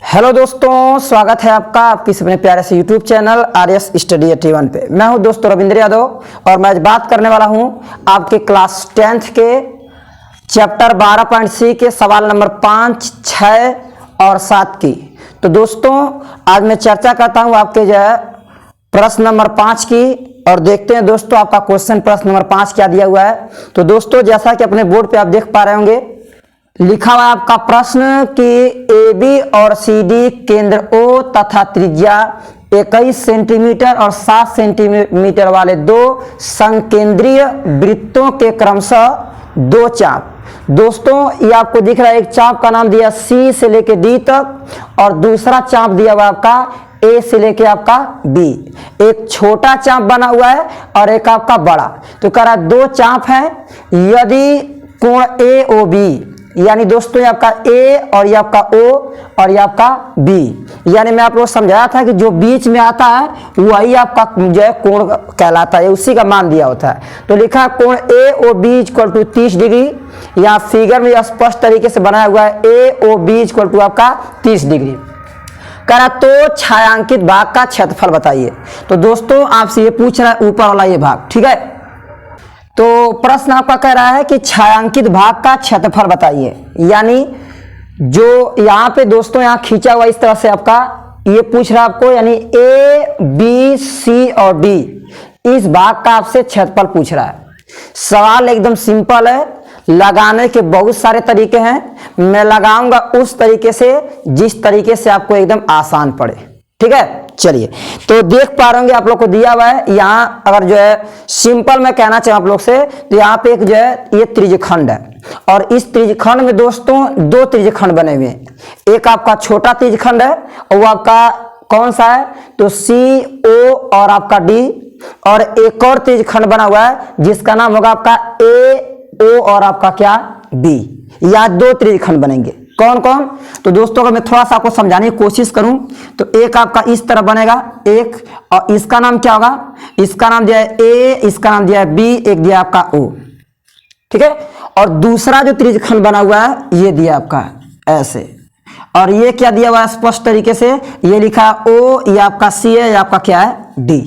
Hello दोस्तों, स्वागत है आपका आपकी अपने प्यारे से यूट्यूब चैनल आरएस स्टडी 81 पे। मैं हूं दोस्तों रविंद्र यादव और मैं आज बात करने वाला हूं आपके क्लास 10th के चैप्टर 12.सी के सवाल नंबर 5, 6 और 7 की। तो दोस्तों आज मैं चर्चा करता हूं आपके जो है प्रश्न नंबर 5 की और देखते हैं दोस्तों आपका क्वेश्चन प्रश्न नंबर 5 क्या दिया हुआ है। तो दोस्तों जैसा कि अपने बोर्ड पे आप देख पा रहे होंगे, लिखा हुआ आपका प्रश्न कि ए बी और सी डी केंद्र ओ तथा त्रिज्या 21 सेंटीमीटर और 7 सेंटीमीटर वाले दो संकेंद्रीय वृत्तों के क्रमशः दो चाप। दोस्तों ये आपको दिख रहा है, एक चाप का नाम दिया सी से लेके डी तक और दूसरा चाप दिया हुआ आपका ए से लेके आपका बी। एक छोटा चाप बना हुआ है और एक आपका बड़ा। तो कह रहा है दो चाप है, यदि कोण ए ओ बी, यानी दोस्तों ये आपका ए और ये आपका ओ और ये आपका बी, यानी मैं आप लोग समझाया था कि जो बीच में आता है वही आपका जो है कोण कहलाता है, उसी का मान दिया होता है। तो लिखा कोण A O B equal to 30 degree. यहाँ फिगर में स्पष्ट तरीके से बनाया हुआ है A O B equal to आपका 30 डिग्री। करा तो छायांकित भाग का क्षेत्रफल बताइए। तो दोस्तों आपसे ये पूछ रहा है ऊपर वाला ये भाग, ठीक है। तो प्रश्न आपका कह रहा है कि छायांकित भाग का क्षेत्रफल बताइए, यानी जो यहाँ पे दोस्तों यहाँ खींचा हुआ इस तरह से आपका ये पूछ रहा है आपको, यानी ए बी सी और डी इस भाग का आपसे क्षेत्रफल पूछ रहा है। सवाल एकदम सिंपल है, लगाने के बहुत सारे तरीके हैं, मैं लगाऊंगा उस तरीके से जिस तरीके से आपको एकदम आसान पड़े, ठीक है। चलिए तो देख पा रहे होंगे आप लोग को दिया हुआ है यहाँ, अगर जो है सिंपल मैं कहना चाहूँ आप लोग से, तो यहाँ पे एक जो है ये त्रिज्यखंड है और इस त्रिज्यखंड में दोस्तों दो त्रिज्यखंड बने हुए हैं। एक आपका छोटा त्रिज्यखंड है और वो आपका कौन सा है, तो सी ओ और आपका डी, और एक और त्रिज्यखंड बना हुआ है जिसका नाम होगा आपका ए ओ और आपका क्या बी। यहाँ दो त्रिज्यखंड बनेंगे। कौन कौन, तो दोस्तों अगर मैं थोड़ा सा आपको समझाने की कोशिश करूं तो एक आपका इस तरह बनेगा एक, और इसका नाम क्या होगा, इसका नाम दिया है ए, इसका नाम दिया है बी, एक दिया आपका ओ, ठीक है। और दूसरा जो त्रिज्यखंड बना हुआ है ये दिया आपका ऐसे, और ये क्या दिया हुआ है स्पष्ट तरीके से, ये लिखा ओ, ये आपका सी है, ये आपका क्या है डी,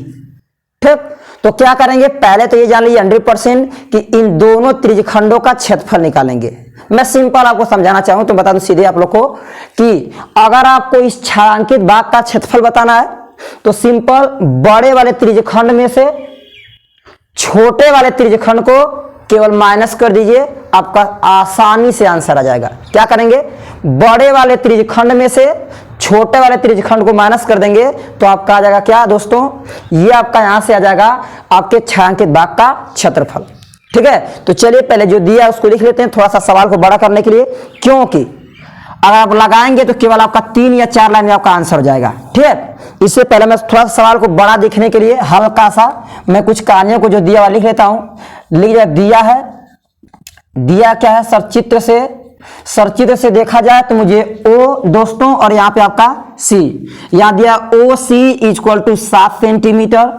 ठीक। तो क्या करेंगे, पहले तो ये जान लीजिए 100% कि इन दोनों त्रिज्यखंडों का क्षेत्रफल निकालेंगे। मैं सिंपल आपको समझाना चाहूं तो बता दूं सीधे आप लोग को कि अगर आपको इस छायांकित भाग का क्षेत्रफल बताना है तो सिंपल बड़े वाले त्रिज्यखंड में से छोटे वाले त्रिज्यखंड को केवल माइनस कर दीजिए, आपका आसानी से आंसर आ जाएगा। क्या करेंगे, बड़े वाले त्रिज्यखंड में से छोटे वाले त्रिज्यखंड को माइनस कर देंगे तो आपका आ जाएगा क्या दोस्तों, ये आपका यहां से आ जाएगा आपके छायांकित भाग का क्षेत्रफल, ठीक है। तो चलिए पहले जो दिया है उसको लिख लेते हैं थोड़ा सा सवाल को बड़ा करने के लिए, क्योंकि अगर आप लगाएंगे तो केवल आपका 3 या 4 लाइन में आपका आंसर हो जाएगा, ठीक है। इससे पहले मैं थोड़ा सा सवाल को बड़ा दिखने के लिए हल्का सा मैं कुछ कहानियों को जो दिया हुआ लिख लेता हूं। दिया है, दिया क्या है, सरचित्र से देखा जाए तो मुझे ओ दोस्तों और यहाँ पे आपका सी, यहाँ दिया ओ सी इक्वल टू 7 सेंटीमीटर,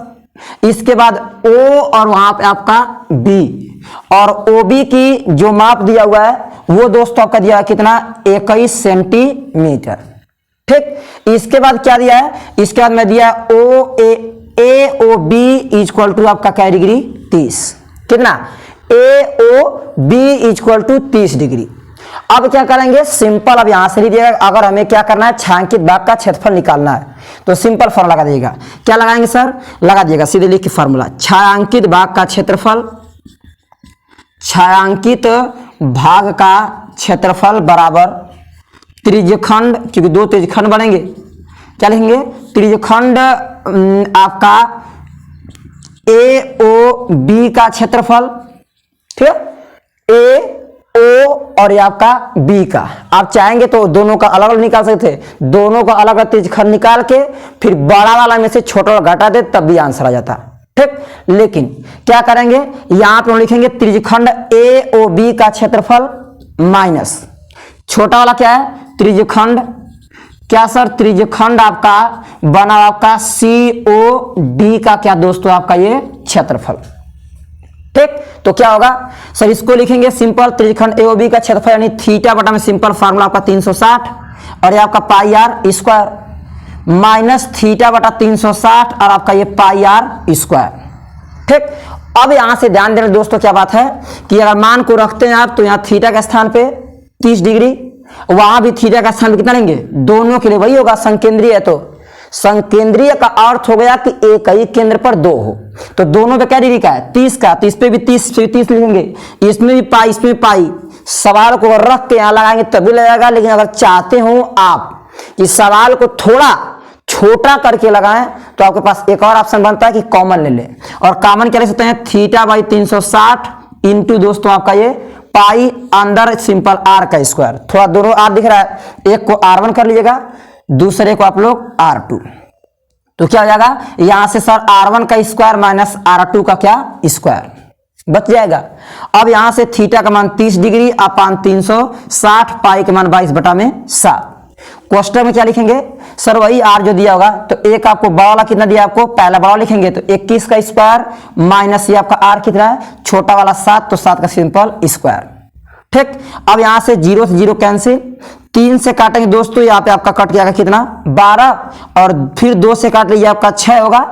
इसके बाद ओ और वहां पे आपका बी, और ओ बी की जो माप दिया हुआ है वो दोस्तों आपका दिया है कितना, 21 सेंटीमीटर, ठीक। इसके बाद क्या दिया है, इसके बाद मैं दिया O A O B equal to आपका क्या डिग्री 30, कितना A O B equal to 30 degree. अब क्या करेंगे, सिंपल अब यहां से लिखिएगा, अगर हमें क्या करना है छायांकित भाग का क्षेत्रफल निकालना है तो सिंपल फॉर्मूला लगा दीजिएगा। क्या लगाएंगे सर, लगा दिएगा सीधे लिख के फॉर्मूला, छायांकित भाग का क्षेत्रफल, छायांकित भाग का क्षेत्रफल बराबर त्रिज्यखंड, क्योंकि दो त्रिज्यखंड बनेंगे, क्या लिखेंगे, त्रिज्यखंड आपका ए ओ बी का क्षेत्रफल, ठीक है, ए ओ और ये आपका बी का। आप चाहेंगे तो दोनों का अलग अलग निकाल सकते थे, दोनों का अलग अलग त्रिज्यखंड निकाल के फिर बड़ा वाला में से छोटा वाला घटा दे तब भी आंसर आ जाता, ठीक। लेकिन क्या करेंगे, यहां पे हम लिखेंगे त्रिज्यखंड ए ओ बी का क्षेत्रफल माइनस छोटा वाला क्या है त्रिज्यखंड, क्या सर, त्रिज्यखंड आपका बना आपका सी ओ डी का क्या दोस्तों आपका ये क्षेत्रफल, ठीक। तो क्या होगा सर, इसको लिखेंगे सिंपल त्रिज्यखंड एओबी का क्षेत्रफल यानी थीटा बटा में सिंपल फार्मूला आपका 360 और ये आपका पाई आर स्क्वायर माइनस थीटा बटा 360 और आपका ये पाई आर स्क्वायर। ठीक, अब यहां से ध्यान देना दोस्तों क्या बात है कि अगर मान को रखते हैं आप तो यहां थीटा के स्थान पे 30 डिग्री, वहां भी थीटा का स्थान कितना लेंगे, दोनों के लिए वही होगा, संकेंद्रीय है तो संकेंद्रीय का अर्थ हो गया कि एक ही केंद्र पर दो हो, तो दोनों पे क्या डिग्री का है 30 का, तो इस पे भी 30 लिखेंगे, इसमें भी पाई इसमें भी पाई। सवाल को रख के यहां लगाएंगे तभी लगेगा, लेकिन अगर चाहते हो आप कि सवाल को थोड़ा छोटा करके लगाएं तो आपके पास एक और ऑप्शन बनता है कि कॉमन ले लें, और कॉमन क्या ले सकते हैं थीटा बाई 360 इंटू दोस्तों आपका ये पाई अंदर सिंपल आर का स्क्वायर। थोड़ा दोनों आर दिख रहा है, एक को R1 कर लीजिएगा, दूसरे को आप लोग R2, तो क्या हो जाएगा यहां से सर R1 का स्क्वायर माइनस R2 का क्या स्क्वायर बच जाएगा। अब यहां से थीटा का मान 30 डिग्री अपान 360, पाई का मान 22/7। क्वेश्चन में क्या लिखेंगे सर वही आर जो दिया होगा, तो एक आपको बड़ा वाला कितना दिया आपको, पहला बड़ा लिखेंगे तो 21 का स्क्वायर माइनस ये आपका आर कितना है छोटा वाला 7, तो 7 का सिंपल स्क्वायर। ठीक, अब यहां से 0 से 0 कैंसिल, 3 से काटेंगे दोस्तों यहाँ पे आपका कट जाएगा कितना 12, और फिर 2 से काट लीजिए आपका 6 होगा,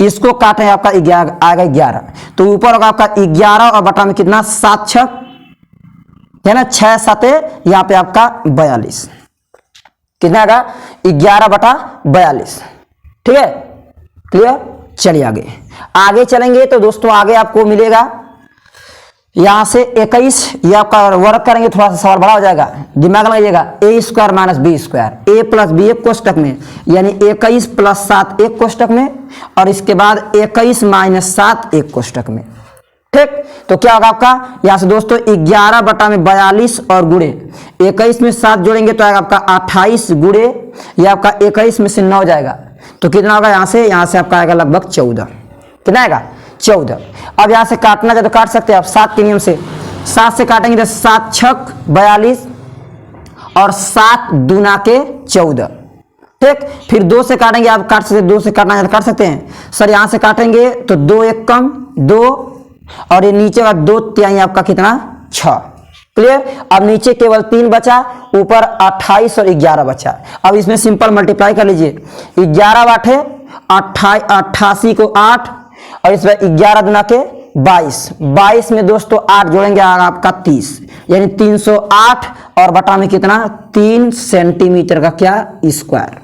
इसको काटेंगे आपका 11 आएगा 11, तो ऊपर होगा आपका 11 और बटा में कितना 7 6 है ना, 6 7 यहाँ पे आपका 42, कितना आएगा 11/42। ठीक है, क्लियर। चलिए आगे चलेंगे तो दोस्तों आगे आपको मिलेगा यहां से 21, ये आपका वर्क करेंगे थोड़ा सा सवाल बड़ा हो जाएगा, दिमाग लगाइएगा, ए स्क्वायर माइनस बी स्क्वायर, ए प्लस बी एक कोष्टक में, यानी 21 प्लस 7 एक कोष्टक में, और इसके बाद 21 माइनस 7 एक कोष्टक में। ठीक, तो क्या होगा आपका यहां से दोस्तों 11/42 और गुणे 21 में 7 जोड़ेंगे तो आएगा आपका 28 गुणे ये आपका 21 में से 9 जाएगा, तो कितना होगा यहां से आपका आएगा लगभग 14, कितना आएगा 14। अब यहां से काटना चाहे तो काट सकते हैं आप 7 के नियम से, 7 से काटेंगे तो 7 6 42 और 7 दूना के 14। ठीक, फिर 2 से काटेंगे, आप काट सकते 2 से काटना चाहे तो काट सकते हैं सर, यहां से काटेंगे तो 2 1 कम 2 और ये नीचे का 2 तिहाई आपका कितना 6। क्लियर, अब नीचे केवल 3 बचा, ऊपर 28 और 11 बचा। अब इसमें सिंपल मल्टीप्लाई कर लीजिए, 11 बाटे 88 को 8 और इसमें 11 दुना के 22 में दोस्तों 8 जोड़ेंगे आपका 30, यानी 308 और बटा में कितना 3 सेंटीमीटर का क्या स्क्वायर।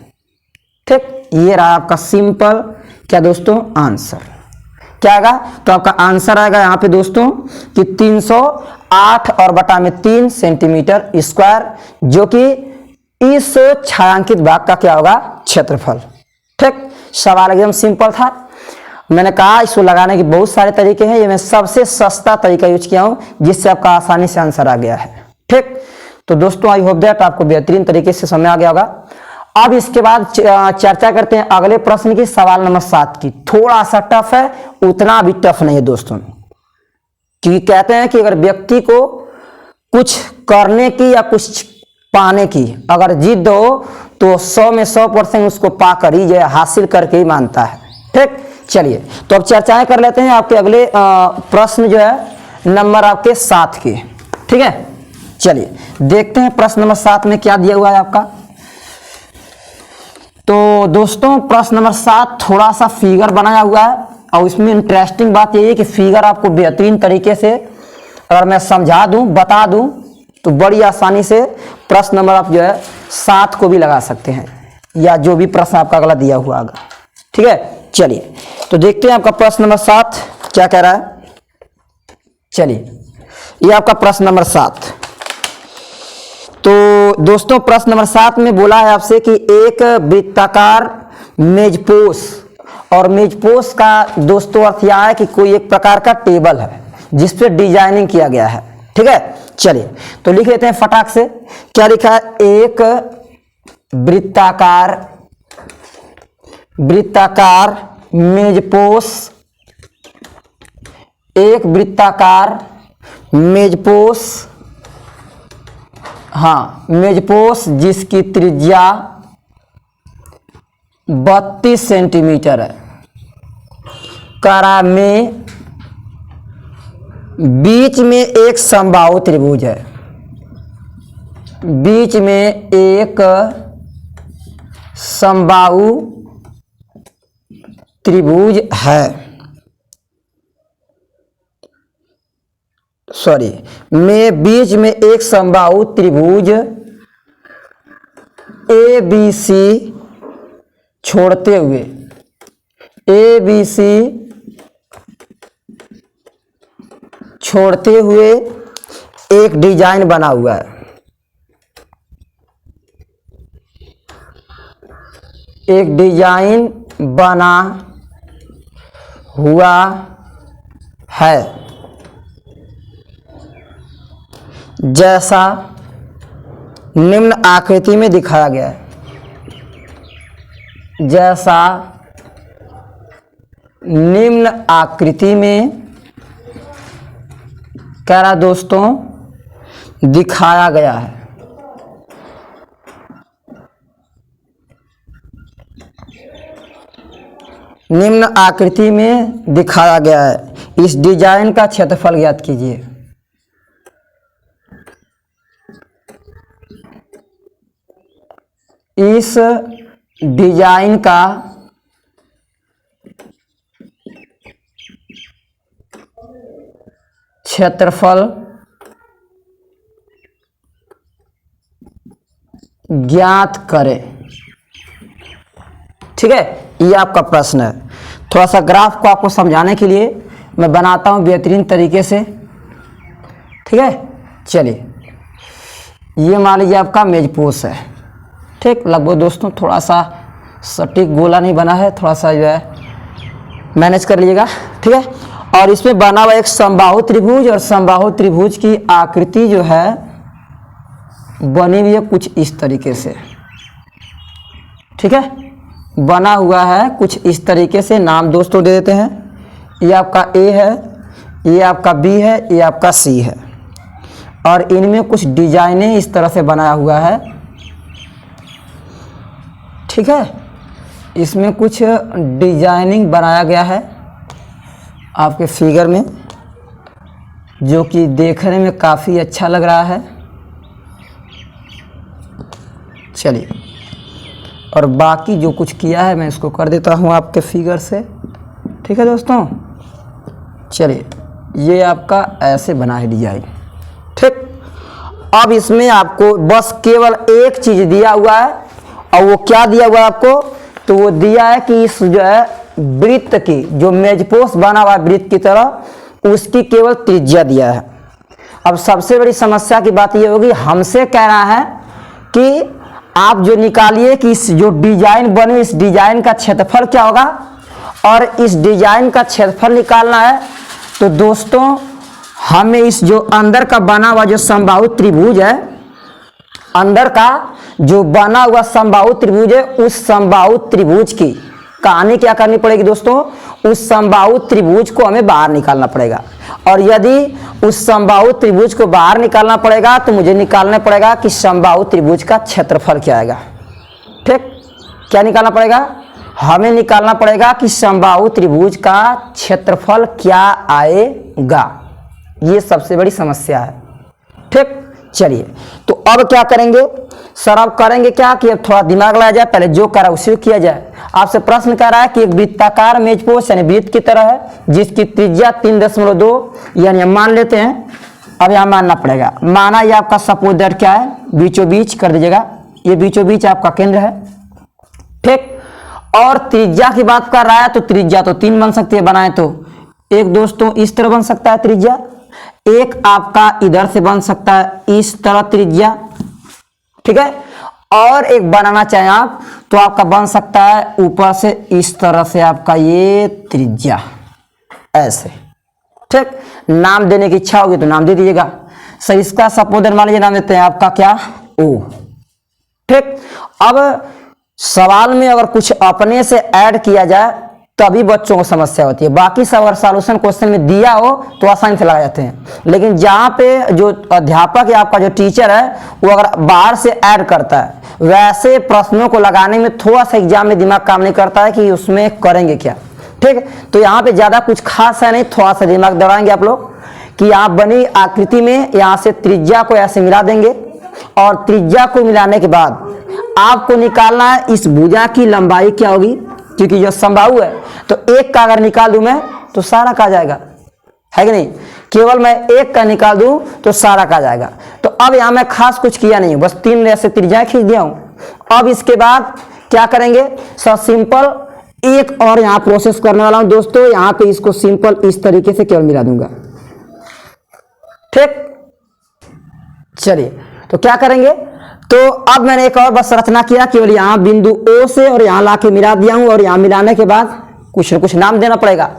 ठीक, ये रहा आपका सिंपल क्या दोस्तों आंसर। क्या आएगा तो आपका आंसर आएगा यहाँ पे दोस्तों कि 308 और बटा में 3 सेंटीमीटर स्क्वायर, जो कि इस छायांकित भाग का क्या होगा क्षेत्रफल। ठीक, सवाल एकदम सिंपल था। मैंने कहा इसको लगाने के बहुत सारे तरीके हैं, ये मैं सबसे सस्ता तरीका यूज किया हूं जिससे आपका आसानी से आंसर आ गया है। ठीक, तो दोस्तों आई होप दैट आपको बेहतरीन तरीके से समझ आ गया होगा। अब इसके बाद चर्चा करते हैं अगले प्रश्न की, सवाल नंबर 7 की। थोड़ा सा टफ है, उतना भी टफ नहीं है दोस्तों, कि कहते हैं कि अगर व्यक्ति को कुछ करने की या कुछ पाने की अगर जिद हो तो 100 में 100% उसको पाकर ही जो है हासिल करके ही मानता है। ठीक, चलिए तो अब चर्चाएं कर लेते हैं आपके अगले प्रश्न जो है नंबर आपके 7 के। ठीक है, चलिए देखते हैं प्रश्न नंबर 7 में क्या दिया हुआ है आपका। तो दोस्तों प्रश्न नंबर 7 थोड़ा सा फिगर बनाया हुआ है, और इसमें इंटरेस्टिंग बात यही है कि फिगर आपको बेहतरीन तरीके से अगर मैं समझा दूं बता दूं तो बड़ी आसानी से प्रश्न नंबर आप जो है 7 को भी लगा सकते हैं, या जो भी प्रश्न आपका अगला दिया हुआ होगा। ठीक है, चलिए तो देखते हैं आपका प्रश्न नंबर 7 क्या कह रहा है। चलिए ये आपका प्रश्न नंबर 7। तो दोस्तों प्रश्न नंबर 7 में बोला है आपसे कि एक वृत्ताकार मेजपोश, और मेजपोश का दोस्तों अर्थ यह है कि कोई एक प्रकार का टेबल है जिस पे डिजाइनिंग किया गया है। ठीक है, चलिए तो लिख लेते हैं फटाक से। क्या लिखा है, एक वृत्ताकार मेजपोश, एक वृत्ताकार मेजपोश, हाँ मेजपोश जिसकी त्रिज्या 32 सेंटीमीटर है, करा में बीच में एक समबाहु त्रिभुज है, बीच में एक समबाहु त्रिभुज है, सॉरी, में बीच में एक समबाहु त्रिभुज ABC छोड़ते हुए ABC छोड़ते हुए एक डिजाइन बना हुआ है, एक डिजाइन बना हुआ है, जैसा निम्न आकृति में दिखाया गया है, जैसा निम्न आकृति में कह रहा दोस्तों दिखाया गया है। निम्न आकृति में दिखाया गया है। इस डिजाइन का क्षेत्रफल ज्ञात कीजिए। इस डिजाइन का क्षेत्रफल ज्ञात करें। ठीक है, ये आपका प्रश्न है। थोड़ा सा ग्राफ को आपको समझाने के लिए मैं बनाता हूं बेहतरीन तरीके से। ठीक है, चलिए, ये मान लीजिए आपका मेजपोश है। ठीक, लगभग दोस्तों थोड़ा सा सटीक गोला नहीं बना है, थोड़ा सा जो है मैनेज कर लीजिएगा। ठीक है, और इसमें बना हुआ एक समबाहु त्रिभुज, और समबाहु त्रिभुज की आकृति जो है बनी हुई है कुछ इस तरीके से। ठीक है, बना हुआ है कुछ इस तरीके से। नाम दोस्तों दे देते हैं। ये आपका A है, ये आपका B है, ये आपका C है, और इनमें कुछ डिजाइनें इस तरह से बनाया हुआ है। ठीक है, इसमें कुछ डिजाइनिंग बनाया गया है आपके फिगर में, जो कि देखने में काफ़ी अच्छा लग रहा है। चलिए, और बाकी जो कुछ किया है मैं इसको कर देता हूँ आपके फिगर से। ठीक है दोस्तों, चलिए, ये आपका ऐसे बना है डिजाइन। ठीक, अब इसमें आपको बस केवल एक चीज़ दिया हुआ है, और वो क्या दिया हुआ है आपको? तो वो दिया है कि इस जो है वृत्त की, जो मेजपोश बना हुआ है वृत्त की तरह, उसकी केवल त्रिज्या दिया है। अब सबसे बड़ी समस्या की बात ये होगी, हमसे कह रहा है कि आप जो निकालिए कि इस जो डिजाइन बनी, इस डिजाइन का क्षेत्रफल क्या होगा, और इस डिजाइन का क्षेत्रफल निकालना है। तो दोस्तों हमें इस जो अंदर का बना हुआ जो समबाहु त्रिभुज है, अंदर का जो बना हुआ समबाहु त्रिभुज है, उस समबाहु त्रिभुज की कहानी क्या करनी पड़ेगी दोस्तों? उस समबाहु त्रिभुज को हमें बाहर निकालना पड़ेगा। और यदि उस समबाहु त्रिभुज को बाहर निकालना पड़ेगा तो मुझे निकालना पड़ेगा कि समबाहु त्रिभुज का क्षेत्रफल क्या आएगा। ठीक, क्या निकालना पड़ेगा? हमें निकालना पड़ेगा कि समबाहु त्रिभुज का क्षेत्रफल क्या आएगा। ये सबसे बड़ी समस्या है। ठीक, चलिए, तो अब क्या करेंगे सर? अब करेंगे क्या कि अब थोड़ा दिमाग लगाया जाए, पहले जो करा उसी को किया जाए। आपसे प्रश्न कह रहा है कि एक वृत्ताकार मेजपोश यानी वृत्त की तरह है, जिसकी त्रिज्या 3.2 यानी हम मान लेते हैं। अब यहाँ मानना पड़ेगा, माना ये आपका सपोज दैट क्या है, बीचों बीच कर दीजिएगा, ये बीचों बीच आपका केंद्र है। ठीक, और त्रिज्या की बात कर रहा है, तो त्रिज्या तो 3 बन सकती है बनाए तो। एक दोस्तों इस तरह बन सकता है त्रिज्या, एक आपका इधर से बन सकता है इस तरह त्रिज्या। ठीक है, और एक बनाना चाहें आप तो आपका बन सकता है ऊपर से इस तरह से आपका ये त्रिज्या ऐसे। ठीक, नाम देने की इच्छा होगी तो नाम दे दीजिएगा। सर इसका सपोज मान लीजिए नाम देते हैं आपका क्या, O। ठीक, अब सवाल में अगर कुछ अपने से ऐड किया जाए तभी बच्चों को समस्या होती है। बाकी सब अगर सॉल्यूशन क्वेश्चन में दिया हो तो आसानी से लगा जाते हैं, लेकिन जहाँ पे जो अध्यापक या आपका जो टीचर है वो अगर बाहर से ऐड करता है, वैसे प्रश्नों को लगाने में थोड़ा सा एग्जाम में दिमाग काम नहीं करता है कि उसमें करेंगे क्या। ठीक, तो यहाँ पे ज़्यादा कुछ खास है नहीं, थोड़ा सा दिमाग दौड़ाएंगे आप लोग कि यहाँ बनी आकृति में यहाँ से त्रिज्या को ऐसे मिला देंगे, और त्रिज्या को मिलाने के बाद आपको निकालना है इस भुजा की लंबाई क्या होगी, क्योंकि जो समबाहु है तो एक का अगर निकाल दूं मैं तो सारा का आ जाएगा, है कि नहीं। केवल मैं एक का निकाल दूं तो सारा का आ जाएगा। तो अब यहां मैं खास कुछ किया नहीं हूं, बस 3 ऐसे त्रिज्याएं खींच दिया हूं। अब इसके बाद क्या करेंगे सर, सिंपल एक और यहां प्रोसेस करने वाला हूं दोस्तों। यहां पे इसको सिंपल इस तरीके से केवल मिला दूंगा, ठीक। चलिए तो क्या करेंगे, तो अब मैंने एक और बस रचना किया, केवल यहां बिंदु O से और यहां लाके मिला दिया हूं, और यहां मिलाने के बाद कुछ न कुछ नाम देना पड़ेगा।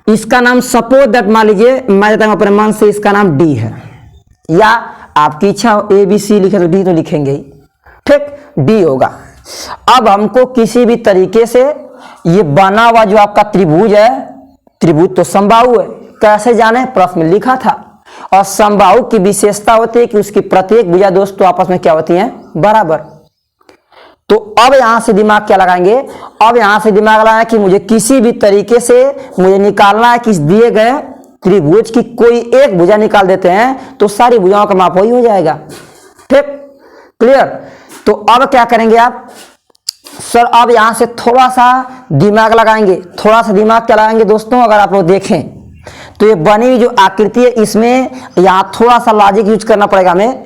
इसका नाम सपोज दैट मान लीजिए मैं देता हूं अपने मन से, इसका नाम D है, या आपकी इच्छा हो ABC लिखे तो D तो लिखेंगे ही, ठीक, D होगा। अब हमको किसी भी तरीके से ये बना हुआ जो आपका त्रिभुज है, त्रिभुज तो समबाहु है, कैसे जाने, प्रश्न में लिखा था। और समबाहु की विशेषता होती है कि उसकी प्रत्येक भुजा दोस्तों आपस में क्या होती हैं, बराबर। तो अब यहां से दिमाग क्या लगाएंगे, अब यहां से दिमाग लगाना है कि मुझे किसी भी तरीके से मुझे निकालना है कि इस दिए गए त्रिभुज की कोई एक भुजा निकाल देते हैं तो सारी भुजाओं का माप वही हो जाएगा, ठीक, क्लियर। तो अब क्या करेंगे आप सर, अब यहां से थोड़ा सा दिमाग लगाएंगे, थोड़ा सा दिमाग क्या लगाएंगे दोस्तों। अगर आप लोग देखें तो ये बनी हुई जो आकृति है इसमें यहां थोड़ा सा लॉजिक यूज करना पड़ेगा हमें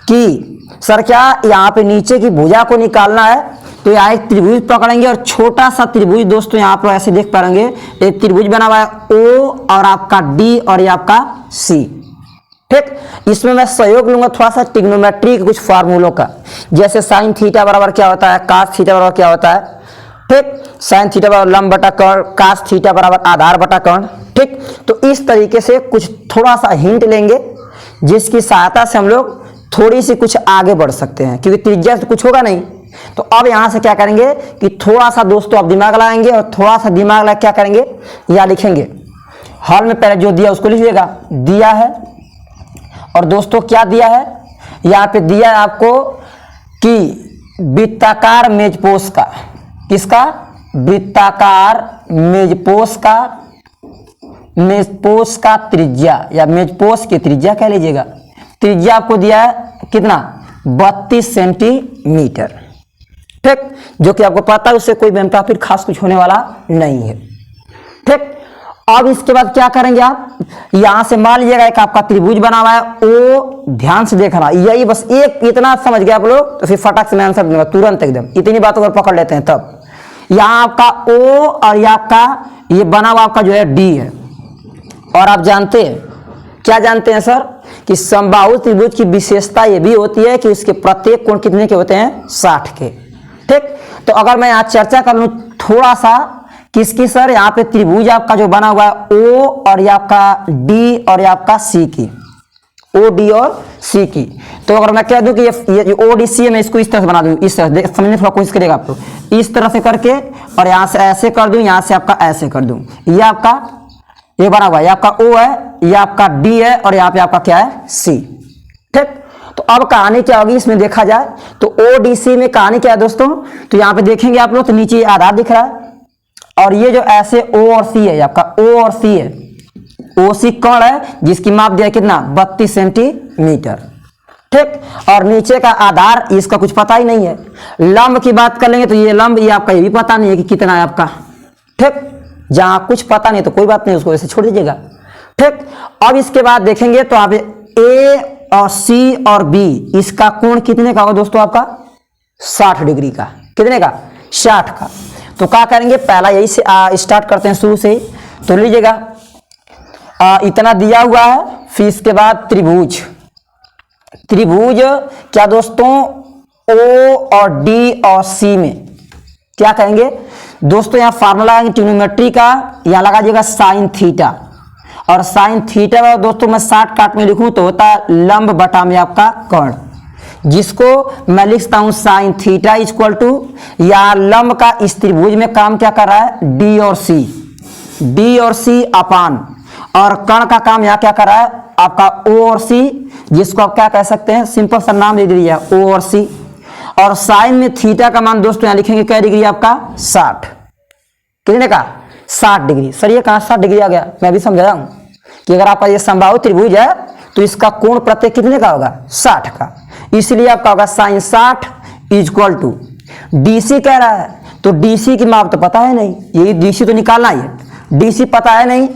कि सर क्या यहाँ पे नीचे की भुजा को निकालना है, तो यहाँ एक त्रिभुज पकड़ेंगे और छोटा सा त्रिभुज दोस्तों यहाँ पर ऐसे देख पाएंगे, एक त्रिभुज बना हुआ है O और आपका D और ये आपका C, ठीक। इसमें मैं सहयोग लूंगा थोड़ा सा ट्रिग्नोमेट्री के कुछ फार्मूलों का, जैसे साइन थीटा बराबर क्या होता है, कास थीटा बराबर क्या होता है, ठीक। साइन थीटा बराबर लंब बटा कर्ण, कास थीटा बराबर आधार बटा कर्ण, ठीक। तो इस तरीके से कुछ थोड़ा सा हिंट लेंगे जिसकी सहायता से हम लोग थोड़ी सी कुछ आगे बढ़ सकते हैं, क्योंकि त्रिज्या से कुछ होगा नहीं। तो अब यहां से क्या करेंगे कि थोड़ा सा दोस्तों आप दिमाग लगाएंगे, और थोड़ा सा दिमाग लगा क्या करेंगे, या लिखेंगे हॉल में पहले जो दिया उसको लिखिएगा, दिया है। और दोस्तों क्या दिया है, यहाँ पे दिया है आपको कि वृत्ताकार मेजपोश का, किसका, वृत्ताकार मेजपोश का त्रिज्या, या मेजपोश की त्रिज्या कह लीजिएगा। त्रिज्या आपको दिया है कितना, 32 सेंटीमीटर, ठीक, जो कि आपको पता है उससे कोई बेनका फिर खास कुछ होने वाला नहीं है, ठीक। अब इसके बाद क्या करेंगे आप, यहां से मान लीजिएगा एक आपका त्रिभुज बना हुआ है O, ध्यान से देखना, यही बस एक इतना समझ गए आप लोग तो फिर फटाक से मैं आंसर दूंगा तुरंत एकदम, इतनी बातों को पकड़ लेते हैं तब। यहां आपका O और ये आपका ये बना हुआ आपका जो है D है, और आप जानते हैं, क्या जानते हैं सर, कि समबाहु त्रिभुज की विशेषता ये भी होती है कि उसके प्रत्येक कोण कितने के होते हैं, 60 के, ठीक। तो अगर मैं यहाँ चर्चा कर लूं थोड़ा सा किसकी सर, यहाँ पे त्रिभुज आपका जो बना हुआ है O और ये आपका D और ये आपका C की, O D और C की। तो अगर मैं कह दूं कि ये ODC है, मैं इसको इस तरह से बना दूं, इस तरह समझने थोड़ा कोशिश करेगा आप लोग, इस तरह से करके, और यहाँ से ऐसे कर दूं, यहाँ से आपका ऐसे कर दूं, ये आपका ये बना हुआ है, ये आपका O है, ये आपका D है, और यहाँ पे आपका क्या है, C, ठीक। तो अब कहानी क्या होगी इसमें देखा जाए तो ODC में कहानी क्या है दोस्तों, तो यहाँ पे देखेंगे आप लोग तो नीचे आधार दिख रहा है, और ये जो ऐसे O और C है, आपका O और C है, OC कर्ण है जिसकी माप दिया है कितना, 32 सेंटीमीटर, ठीक। और नीचे का आधार इसका कुछ पता ही नहीं है। लंब की बात कर लेंगे तो ये लंब ये आपका ये भी पता नहीं है कि कितना है आपका, ठीक। जहां कुछ पता नहीं तो कोई बात नहीं, उसको ऐसे छोड़ दीजिएगा, ठीक। अब इसके बाद देखेंगे तो आप A और C और B इसका कोण कितने का होगा दोस्तों, आपका 60 डिग्री का, कितने का, 60 का। तो क्या करेंगे, पहला यही से स्टार्ट करते हैं शुरू से ही, तो लीजिएगा इतना दिया हुआ है, फिर इसके बाद त्रिभुज, त्रिभुज क्या दोस्तों, O और D और C में क्या कहेंगे दोस्तों, यहाँ फार्मूला है ट्रिग्नोमेट्री का, यहाँ लगा दीजिएगा साइन थीटा, और साइन थीटा दोस्तों मैं 60 काट में लिखूं तो होता है लंब बटा में आपका कर्ण, जिसको मैं लिखता हूं साइन थीटा इक्वल टू, या लंब का इस त्रिभुज में काम क्या कर रहा है, D और C अपान, और कर्ण का काम यहाँ क्या कर रहा है आपका O और C, जिसको आप क्या कह सकते हैं, सिंपल सा नाम दे दीजिए O और C। और साइन में थीटा का मान दोस्तों यहाँ लिखेंगे क्या डिग्री आपका, 60, कितने का, 60 डिग्री। सर ये कहाँ 60 डिग्री आ गया, मैं भी समझा रहा हूँ कि अगर आपका ये समबाहु त्रिभुज है तो इसका कोण प्रत्येक कितने का होगा, 60 का, इसलिए आपका होगा साइन 60 इक्वल टू डीसी कह रहा है तो डीसी की माप तो पता है नहीं, यही डीसी तो निकालना ही है। डीसी पता है नहीं,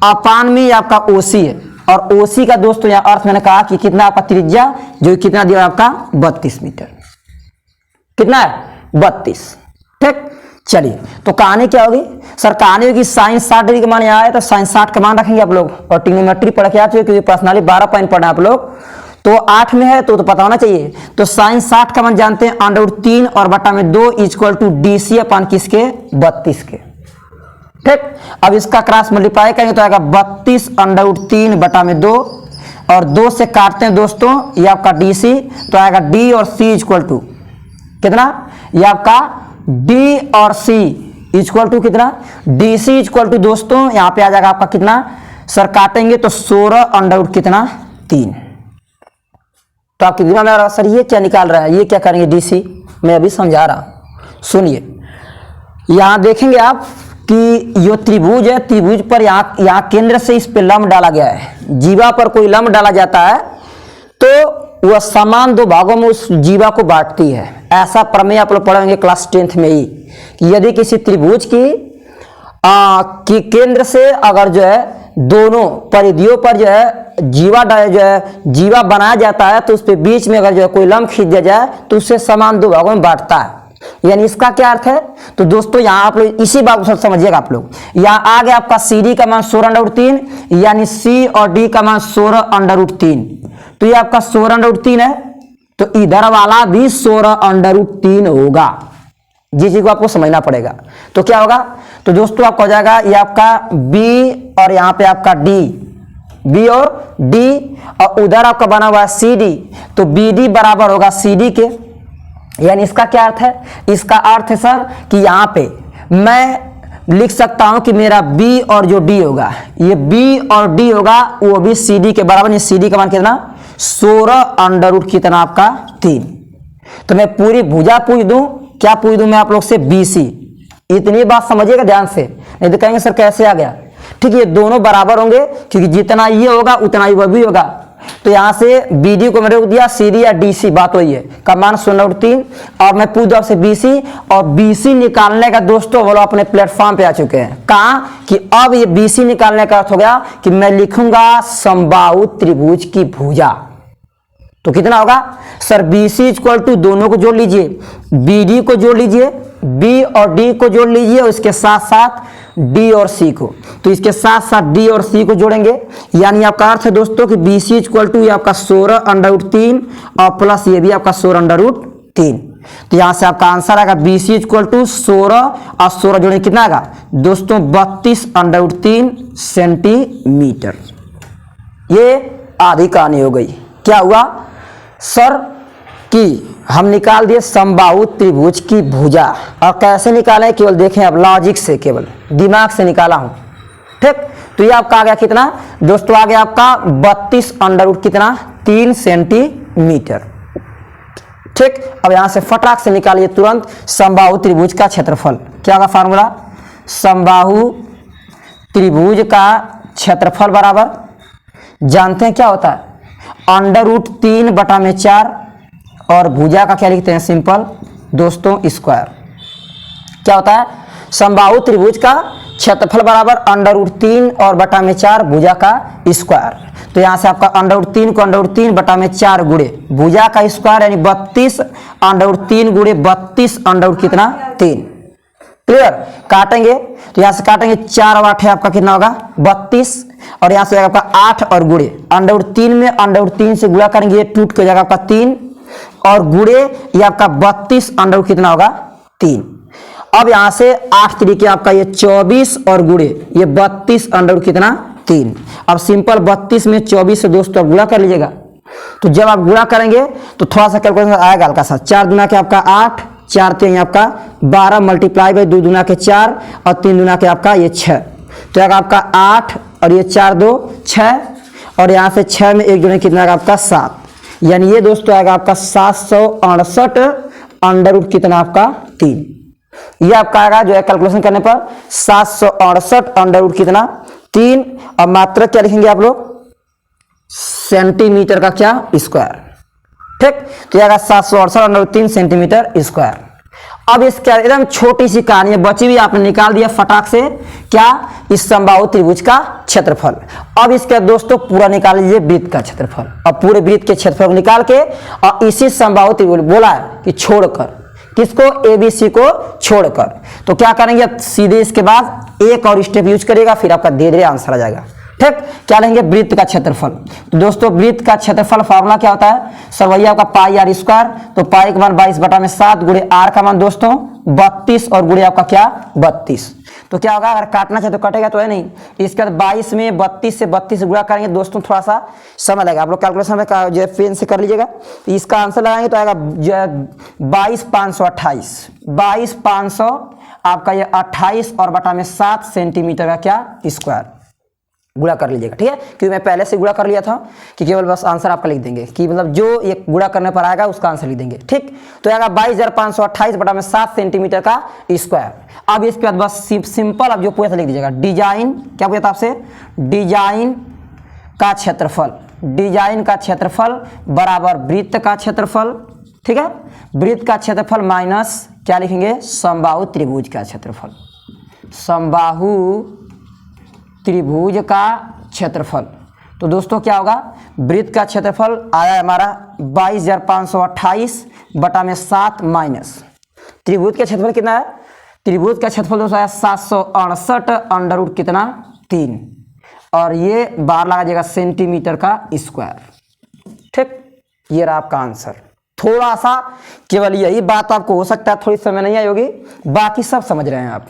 अपान में आपका ओसी है, और ओसी का दोस्तों यहाँ अर्थ मैंने कहा कि कितना आपका त्रिज्या, जो कितना दिया आपका 32 मीटर, कितना है 32। ठीक, चलिए तो कहानी क्या होगी सर, कहानी होगी साइन 60 डिग्री का मान यहाँ है तो साइन 60 का मान रखेंगे आप लोग, और ट्रिग्नोमेट्री पढ़ के आते हो क्योंकि पर्सनली 12 पॉइंट पढ़ना आप लोग, तो 8 में है तो पता होना चाहिए। तो साइन 60 का मान जानते हैं √3 और बटा में 2 इक्वल टू डीसी अपान किसके 32 के। ठीक, अब इसका क्रॉस मल्टीप्लाई करेंगे तो आएगा 32 √3 बटा में 2, और 2 से काटते हैं दोस्तों ये आपका डीसी, तो आएगा डी और सी इक्वल टू कितना, ये आपका डी और सी इक्वल टू कितना, डी सी इक्वल टू दोस्तों यहाँ पे आ जाएगा आपका कितना सर, काटेंगे तो 16 √ कितना 3। तो आपके दिमाग में आ रहा सर ये क्या निकाल रहा है, ये क्या करेंगे डीसी, मैं अभी समझा रहा हूं, सुनिए। यहां देखेंगे आप कि यो त्रिभुज है, त्रिभुज पर यहाँ केंद्र से इस पे लंब डाला गया है। जीवा पर कोई लंब डाला जाता है तो वह समान 2 भागों में उस जीवा को बांटती है। ऐसा प्रमेय आप लोग पढ़ेंगे क्लास 10th में ही, कि यदि किसी त्रिभुज की केंद्र से अगर जो है दोनों परिधियों पर जो है जीवा बनाया जाता है, तो उस पे बीच में अगर जो है कोई लंब खींच दिया जाए तो उससे समान 2 भागों में बांटता है। यानी इसका क्या अर्थ है, तो दोस्तों यहाँ आप लोग इसी बात को समझिएगा आप लोग। यहाँ आ गया आपका सी डी का मान 16 √3, यानी सी और डी का मान 16 √3, तो ये आपका 16 √3 है, तो इधर वाला भी 16 √3 होगा, जिस चीज को आपको समझना पड़ेगा। तो क्या होगा, तो दोस्तों आपका हो जाएगा ये आपका बी और यहाँ पे आपका डी, बी और डी, और उधर आपका बना हुआ है सी डी, तो बी डी बराबर होगा सी डी के। यानी इसका क्या अर्थ है, इसका अर्थ है सर कि यहाँ पे मैं लिख सकता हूं कि मेरा बी और जो डी होगा, ये बी और डी होगा वो भी सी डी के बराबर। सी डी का मान कितना 16 √ कितना आपका 3। तो मैं पूरी भुजा पूछ दूं, क्या पूछ दूं मैं आप लोग से, BC। इतनी बात समझिएगा ध्यान से, नहीं तो कहेंगे सर कैसे आ गया। ठीक है, ये दोनों बराबर होंगे क्योंकि जितना ये होगा उतना ही वह भी होगा। तो यहां से BD को मैंने रोक दिया, CD या DC, बात वही है, का मान 16 √3, और मैं पूछ दूं आपसे BC, और BC निकालने का दोस्तों वो लोग अपने प्लेटफॉर्म पे आ चुके हैं। कहा कि अब ये BC निकालने का अर्थ हो गया कि मैं लिखूंगा समबाहु त्रिभुज की भुजा। तो कितना होगा सर, BC इक्वल टू दोनों को जोड़ लीजिए, BD को जोड़ लीजिए, B और D को जोड़ लीजिए, और इसके साथ साथ D और C को, तो इसके साथ साथ D और C को जोड़ेंगे। यानी आपका अर्थ है दोस्तों कि BC इक्वल टू ये आपका 16 √3 और प्लस ये भी आपका 16 √3। तो यहां से आपका आंसर आएगा BC इक्वल टू 16 और 16 जोड़े कितना आएगा दोस्तों 32 √3 सेंटीमीटर। ये आधी कहानी हो गई। क्या हुआ सर कि हम निकाल दिए समबाहु त्रिभुज की भुजा, और कैसे निकाले केवल देखें अब लॉजिक से, केवल दिमाग से निकाला हूं। ठीक, तो ये आपका आ गया कितना दोस्तों, आ गया आपका 32 √ कितना 3 सेंटीमीटर। ठीक, अब यहां से फटाक से निकालिए तुरंत समबाहु त्रिभुज का क्षेत्रफल। क्या होगा फार्मूला, समबाहु त्रिभुज का क्षेत्रफल बराबर जानते हैं क्या होता है, √3 बटा में 4, और भुजा का क्या लिखते हैं सिंपल दोस्तों स्क्वायर। क्या होता है, समबाहु त्रिभुज का क्षेत्रफल बराबर √3 और बटा में 4 भुजा का स्क्वायर। तो यहां से आपका √3 को √3 बटा में 4 गुणे भुजा का स्क्वायर, यानी 32 √3 गुणे 32 √ कितना 3। क्लियर, काटेंगे तो यहां से काटेंगे 4 और 8 है आपका कितना होगा 32, और यहां से आपका 8 और गुणे √3 में √3 से गुणा करेंगे, ये टूट के जाएगा आपका 3, और गुणे ये आपका 32 √ कितना होगा 3। अब यहां से 8 तरीके आपका ये 24 और गुणे ये 32 √ कितना 3। अब सिंपल 32 में 24 से दोस्तों गुणा कर लीजिएगा। तो जब आप गुणा करेंगे तो थोड़ा सा कैलकुलेशन आएगा हल्का सा, 4 दूना के आपका 8, 4 3 आपका 12 मल्टीप्लाई बाई 2 दूना के 4 और 3 दूना के आपका ये 6, तो आएगा आपका 8 और ये 4 2 6, और यहाँ से 6 में 1 जोड़े कितना आएगा आपका 7, यानी ये दोस्तों आएगा आपका 768 √ कितना आपका 3। ये आपका आएगा जो है कैलकुलेशन करने पर 768 √ कितना 3, और मात्रक क्या लिखेंगे आप लोग सेंटीमीटर का क्या स्क्वायर। ठीक, तो आएगा 768 √ 3 सेंटीमीटर स्क्वायर। अब इसका एकदम छोटी सी कहानी है बची हुई, आपने निकाल दिया फटाक से क्या, इस समबाहु त्रिभुज का क्षेत्रफल। अब इसका दोस्तों पूरा निकाल लीजिए वृत्त का क्षेत्रफल। अब पूरे वृत्त के क्षेत्रफल को निकाल के और इसी समबाहु त्रिभुज बोला है कि छोड़कर, किसको, एबीसी को छोड़कर, तो क्या करेंगे सीधे इसके बाद एक और स्टेप यूज करेगा, फिर आपका धीरे धीरे आंसर आ जाएगा। ठीक, क्या लेंगे, वृत्त का क्षेत्रफल। तो दोस्तों वृत्त का क्षेत्रफल फॉर्मूला क्या होता है, सरवैया का पाई आर स्क्वायर, तो पाई का मान 22/7 गुणे आर का मान दोस्तों 32 और गुणे आपका क्या 32। तो क्या होगा, अगर काटना चाहे तो कटेगा तो है नहीं, इसके बाद 22 में 32 से 32 गुणा करेंगे दोस्तों, थोड़ा सा समय लगेगा, आप लोग कैलकुलेशन में जो पेन से कर लीजिएगा। तो इसका आंसर लगाएंगे तो आएगा 22,528, 22,500 आपका ये 28 और बटा में 7 सेंटीमीटर का क्या स्क्वायर गुणा कर लीजिएगा। ठीक है, क्योंकि मैं पहले से गुणा कर लिया था कि केवल बस आंसर आपका लिख देंगे कि मतलब जो ये गुणा करने पर आएगा उसका आंसर लिख देंगे। ठीक, तो आएगा 22,528 बटा में 7 सेंटीमीटर का स्क्वायर। अब इसके बाद बस सिंपल अब जो पूछा लिख दीजिएगा, डिजाइन क्या पूछा था आपसे, डिजाइन का क्षेत्रफल, डिजाइन का क्षेत्रफल बराबर वृत्त का क्षेत्रफल। ठीक है, वृत्त का क्षेत्रफल माइनस क्या लिखेंगे, समबाहु त्रिभुज का क्षेत्रफल, समबाहु त्रिभुज का क्षेत्रफल। तो दोस्तों क्या होगा, वृत्त का क्षेत्रफल आया हमारा 22,528 बटा में 7 माइनस त्रिभुज का क्षेत्रफल कितना है, त्रिभुज का क्षेत्रफल दोस्तों आया 768 अंडर रूट कितना 3 और ये बार लगा जाएगा सेंटीमीटर का स्क्वायर। ठीक, ये रहा आपका आंसर। थोड़ा सा केवल यही बात आपको हो सकता है थोड़ी समय नहीं आई होगी, बाकी सब समझ रहे हैं आप,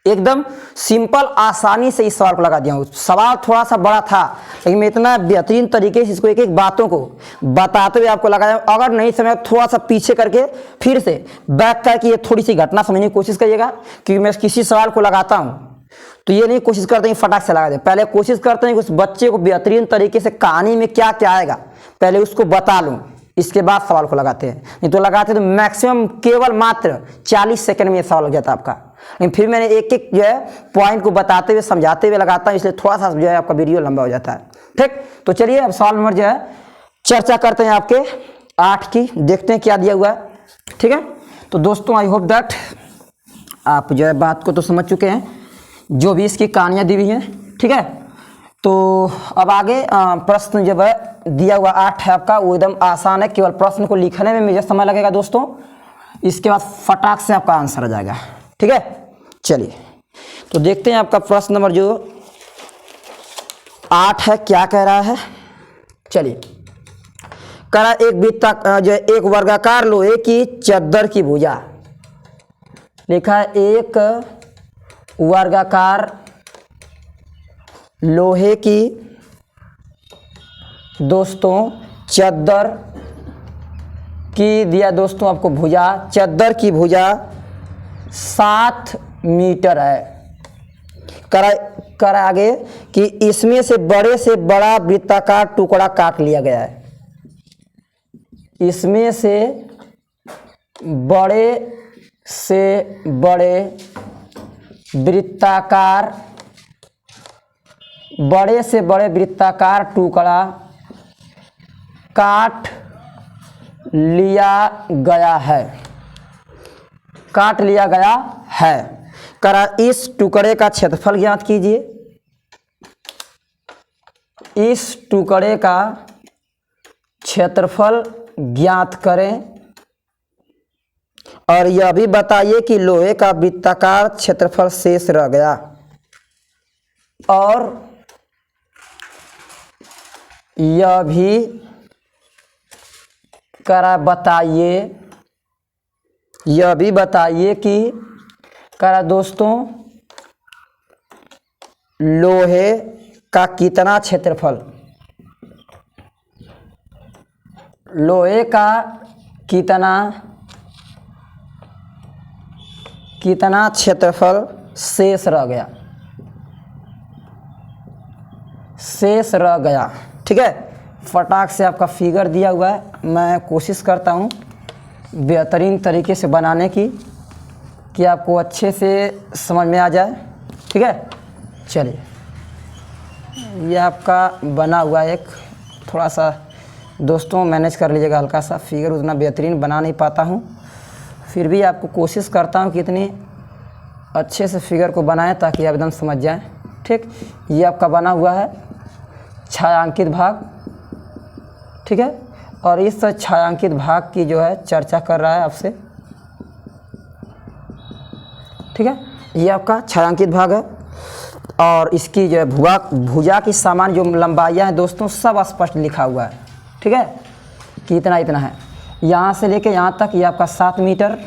एकदम सिंपल आसानी से इस सवाल को लगा दिया हूँ। सवाल थोड़ा सा बड़ा था लेकिन मैं इतना बेहतरीन तरीके से इसको एक एक बातों को बताते हुए आपको लगाया। अगर नहीं समझ थोड़ा सा पीछे करके फिर से बैक करके ये थोड़ी सी घटना समझने की कोशिश करिएगा, क्योंकि मैं किसी सवाल को लगाता हूँ तो ये नहीं कोशिश करते हैं फटाक से लगा दे, पहले कोशिश करते हैं कि उस बच्चे को बेहतरीन तरीके से कहानी में क्या क्या आएगा पहले उसको बता लूँ, इसके बाद सवाल को लगाते हैं। नहीं तो लगाते तो मैक्सिमम केवल मात्र 40 सेकंड में ये सवाल हो जाता है आपका। लेकिन फिर मैंने एक एक जो है पॉइंट को बताते हुए समझाते हुए लगाता हूँ, इसलिए थोड़ा सा जो है आपका वीडियो लंबा हो जाता है। ठीक, तो चलिए अब सवाल नंबर जो है चर्चा करते हैं आपके 8 की, देखते हैं क्या दिया हुआ है। ठीक है, तो दोस्तों आई होप दैट आप जो है बात को तो समझ चुके हैं, जो भी इसकी कहानियाँ दी हुई हैं। ठीक है, तो अब आगे प्रश्न जब दिया हुआ 8 है आपका, वो एकदम आसान है, केवल प्रश्न को लिखने में मुझे समय लगेगा दोस्तों, इसके बाद फटाक से आपका आंसर आ जाएगा। ठीक है, चलिए तो देखते हैं आपका प्रश्न नंबर जो 8 है क्या कह रहा है। चलिए, कह रहा एक वृत्ता जो है एक वर्गाकार लोहे की चद्दर की भुजा, लिखा है एक वर्गाकार लोहे की दोस्तों चद्दर की दिया दोस्तों आपको भुजा, चद्दर की भुजा 7 मीटर है। कर आगे कि इसमें से बड़ा वृत्ताकार टुकड़ा काट लिया गया है, इसमें से बड़े से बड़े वृत्ताकार टुकड़ा काट लिया गया है। करा इस टुकड़े का क्षेत्रफल ज्ञात कीजिए, इस टुकड़े का क्षेत्रफल ज्ञात करें और यह भी बताइए कि लोहे का वृत्ताकार क्षेत्रफल शेष रह गया, और यह भी करा बताइए कि करा दोस्तों लोहे का कितना क्षेत्रफल, लोहे का कितना क्षेत्रफल शेष रह गया। ठीक है, फटाक से आपका फिगर दिया हुआ है, मैं कोशिश करता हूँ बेहतरीन तरीके से बनाने की कि आपको अच्छे से समझ में आ जाए। ठीक है, चलिए ये आपका बना हुआ एक थोड़ा सा दोस्तों मैनेज कर लीजिएगा, हल्का सा फिगर उतना बेहतरीन बना नहीं पाता हूँ, फिर भी आपको कोशिश करता हूँ कि इतनी अच्छे से फिगर को बनाएं ताकि आप एकदम समझ जाएं। ठीक, ये आपका बना हुआ है छायांकित भाग, ठीक है, और इस छायांकित भाग की जो है चर्चा कर रहा है आपसे। ठीक है, ये आपका छायांकित भाग है और इसकी जो है भुजा की सामान्य जो लंबाइयाँ हैं दोस्तों सब स्पष्ट लिखा हुआ है। ठीक है, कि इतना इतना है, यहाँ से लेके यहाँ तक ये आपका 7 मीटर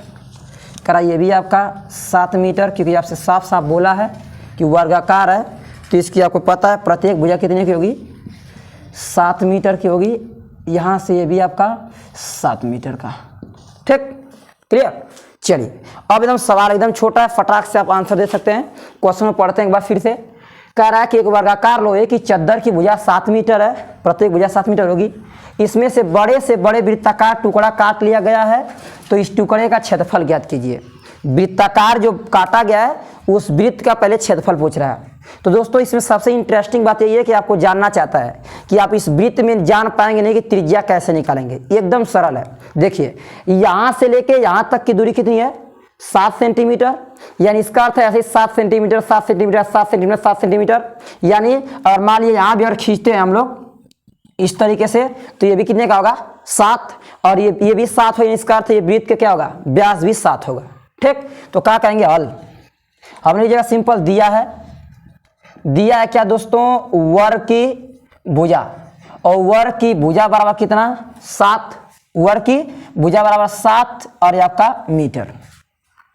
करा, ये भी आपका 7 मीटर, क्योंकि आपसे साफ साफ बोला है कि वर्गाकार है तो इसकी आपको पता है प्रत्येक भुजा कितने की होगी, 7 मीटर की होगी। यहाँ से ये भी आपका 7 मीटर का। ठीक, क्लियर। चलिए अब एकदम सवाल एकदम छोटा है, फटाक से आप आंसर दे सकते हैं। क्वेश्चन में पढ़ते हैं एक बार फिर से। कह रहा है कि एक वर्गाकार लोहे की चद्दर की भुजा 7 मीटर है, प्रत्येक भुजा 7 मीटर होगी। इसमें से बड़े वृत्ताकार टुकड़ा काट लिया गया है, तो इस टुकड़े का क्षेत्रफल ज्ञात कीजिए। वृत्ताकार जो काटा गया है उस वृत्त का पहले क्षेत्रफल पूछ रहा है। तो दोस्तों इसमें सबसे इंटरेस्टिंग बात यही है कि आपको जानना चाहता है कि आप इस वृत्त में जान पाएंगे नहीं कि त्रिज्या कैसे निकालेंगे। एकदम सरल है। देखिए यहाँ से लेके यहाँ तक की दूरी कितनी है, 7 सेंटीमीटर, यानी इसका अर्थ है ऐसे 7 सेंटीमीटर 7 सेंटीमीटर 7 सेंटीमीटर 7 सेंटीमीटर, यानी और मान लीजिए यहाँ भी और खींचते हैं हम लोग इस तरीके से, तो ये भी कितने का होगा, 7, और ये भी 7 हो, इसका अर्थ ये वृत्त का क्या होगा, व्यास भी 7 होगा। ठीक, तो क्या कहेंगे, हल। हमने जगह सिंपल दिया है क्या दोस्तों, वर्ग की भुजा, और वर्ग की भुजा बराबर कितना, 7, वर्ग की भुजा बराबर 7 और ये आपका मीटर।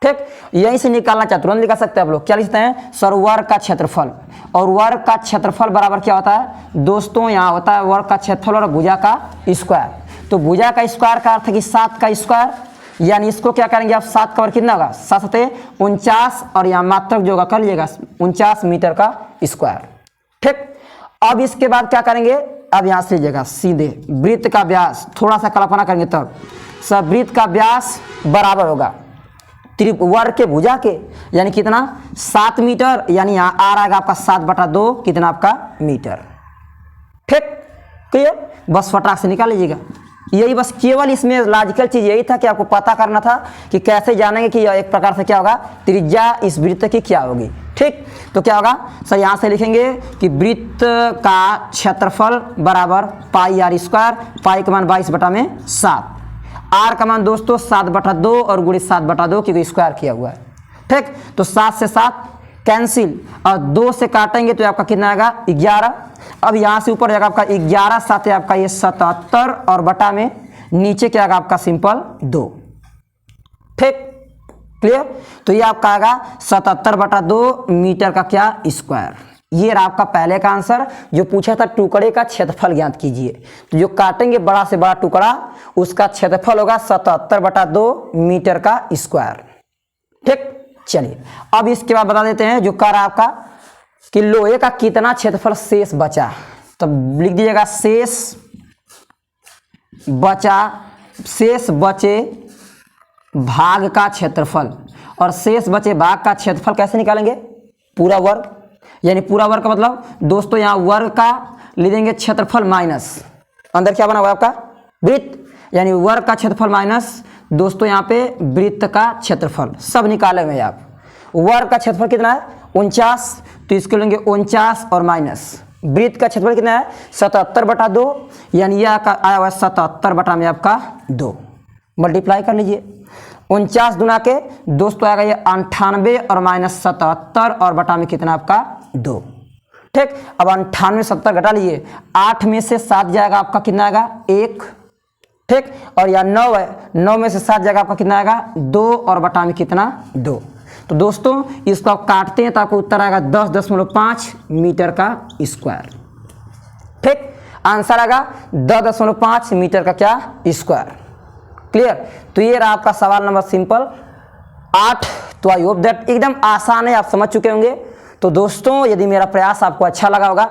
ठीक, यहीं से निकालना चाहते तुरंत निकाल सकते हैं आप लोग। क्या लिखते हैं, सर वर्ग का क्षेत्रफल, और वर्ग का क्षेत्रफल बराबर क्या होता है दोस्तों, यहाँ होता है वर्ग का क्षेत्रफल और भुजा का स्क्वायर। तो भुजा का स्क्वायर का अर्थ है कि 7 का स्क्वायर, यानी इसको क्या करेंगे आप, 7 का वर्ग कितना होगा, 7 सते 49, और यहाँ मात्रक जो होगा कर लीजिएगा 49 मीटर का स्क्वायर। ठीक, अब इसके बाद क्या करेंगे, अब यहाँ से लीजिएगा सीधे वृत्त का व्यास, थोड़ा सा कल्पना करेंगे तब, सब वृत्त का व्यास बराबर होगा वर्ग के भुजा के, यानी कितना 7 मीटर, यानी यहाँ आ रहा है आपका 7/2 कितना आपका मीटर। ठीक, क्लियर, बस फटाक से निकाल लीजिएगा। यही बस केवल इसमें लॉजिकल चीज यही था कि आपको पता करना था कि कैसे जानेंगे कि एक प्रकार से क्या होगा, त्रिज्या इस वृत्त की क्या होगी। ठीक, तो क्या होगा सर, यहाँ से लिखेंगे कि वृत्त का क्षेत्रफल बराबर पाई आर स्क्वायर, पाई का मान 22/7, आर का मान दोस्तों 7/2 और गुणित 7/2 क्योंकि स्क्वायर किया हुआ है। ठीक, तो 7 से 7 कैंसिल और 2 से काटेंगे तो आपका कितना आएगा, 11। अब यहाँ से ऊपर जाएगा आपका 11, साथ आपका ये 77 और बटा में नीचे क्या आएगा आपका सिंपल 2। ठीक, क्लियर, तो ये आपका आएगा 77/2 मीटर का क्या स्क्वायर। ये रहा आपका पहले का आंसर जो पूछा था, टुकड़े का क्षेत्रफल ज्ञात कीजिए। तो जो काटेंगे बड़ा से बड़ा टुकड़ा उसका क्षेत्रफल होगा 77/2 मीटर का स्क्वायर। ठीक, चलिए अब इसके बाद बता देते हैं जो कर रहा आपका कि लोहे का कितना क्षेत्रफल शेष बचा। तब लिख दीजिएगा शेष बचे भाग का क्षेत्रफल, और शेष बचे भाग का क्षेत्रफल कैसे निकालेंगे, पूरा वर्ग, यानी पूरा वर्ग का मतलब दोस्तों यहाँ वर्ग का ले देंगे क्षेत्रफल माइनस अंदर क्या बना हुआ आपका वृत्त, यानी वर्ग का क्षेत्रफल माइनस दोस्तों यहाँ पे वृत्त का क्षेत्रफल, सब निकाले हुए आप। वर्ग का क्षेत्रफल कितना है 49, तो इसको लेंगे 49 और माइनस वृत्त का क्षेत्रफल कितना है 77/2, यानी यह आया हुआ 77 में आपका 2, मल्टीप्लाई कर लीजिए। 49 दुना के दोस्तों आएगा ये 98 और माइनस 77 और बटा में कितना आपका 2। ठीक, अब 98 70 घटा लीजिए, 8 में से 7 जाएगा आपका कितना आएगा 1। ठीक, और यह 9 है, 9 में से 7 जाएगा आपका कितना आएगा 2 और बटा में कितना 2। तो दोस्तों इसको आप काटते हैं तो आपको उत्तर आएगा 10.5 मीटर का स्क्वायर। ठीक, आंसर आएगा 10.5 मीटर का क्या स्क्वायर। क्लियर, तो ये रहा आपका सवाल नंबर सिंपल 8। तो आई होप दैट एकदम आसान है, आप समझ चुके होंगे। तो दोस्तों यदि मेरा प्रयास आपको अच्छा लगा होगा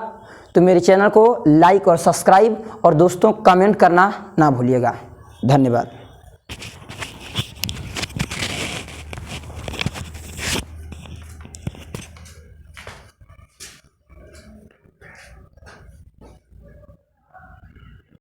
तो मेरे चैनल को लाइक और सब्सक्राइब और दोस्तों कमेंट करना ना भूलिएगा। धन्यवाद।